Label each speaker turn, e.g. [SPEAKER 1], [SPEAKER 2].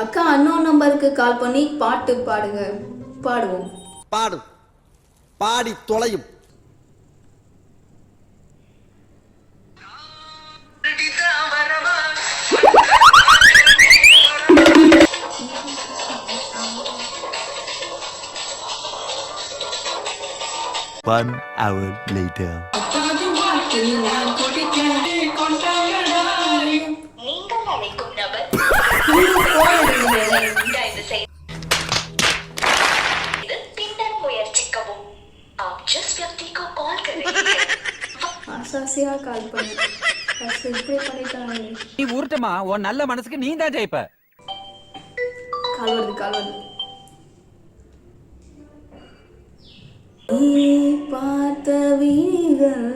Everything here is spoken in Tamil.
[SPEAKER 1] அக்கா அன்னோன் நம்பருக்கு கால் பண்ணி பாட்டு பாடுங்க. பாடுவோம்.
[SPEAKER 2] பாடும் பாடி தொலையும்.
[SPEAKER 3] One hour later.
[SPEAKER 4] நீங்கள் அழைக்கும் நபர் தயவு செய்து பின்னர் முயற்சிக்கவும். आप जिस व्यक्ति को कॉल कर रहे हैं
[SPEAKER 1] ஆசாசியா கால் பண்ணு. இப்படி பண்ணிட்டாங்க.
[SPEAKER 5] நீ ஊர்ட்டமா உன் நல்ல மனசுக்கு நீ தான் ஜெயிப்ப.
[SPEAKER 1] கால் வருது. நீ பார்த்த வீடுகள்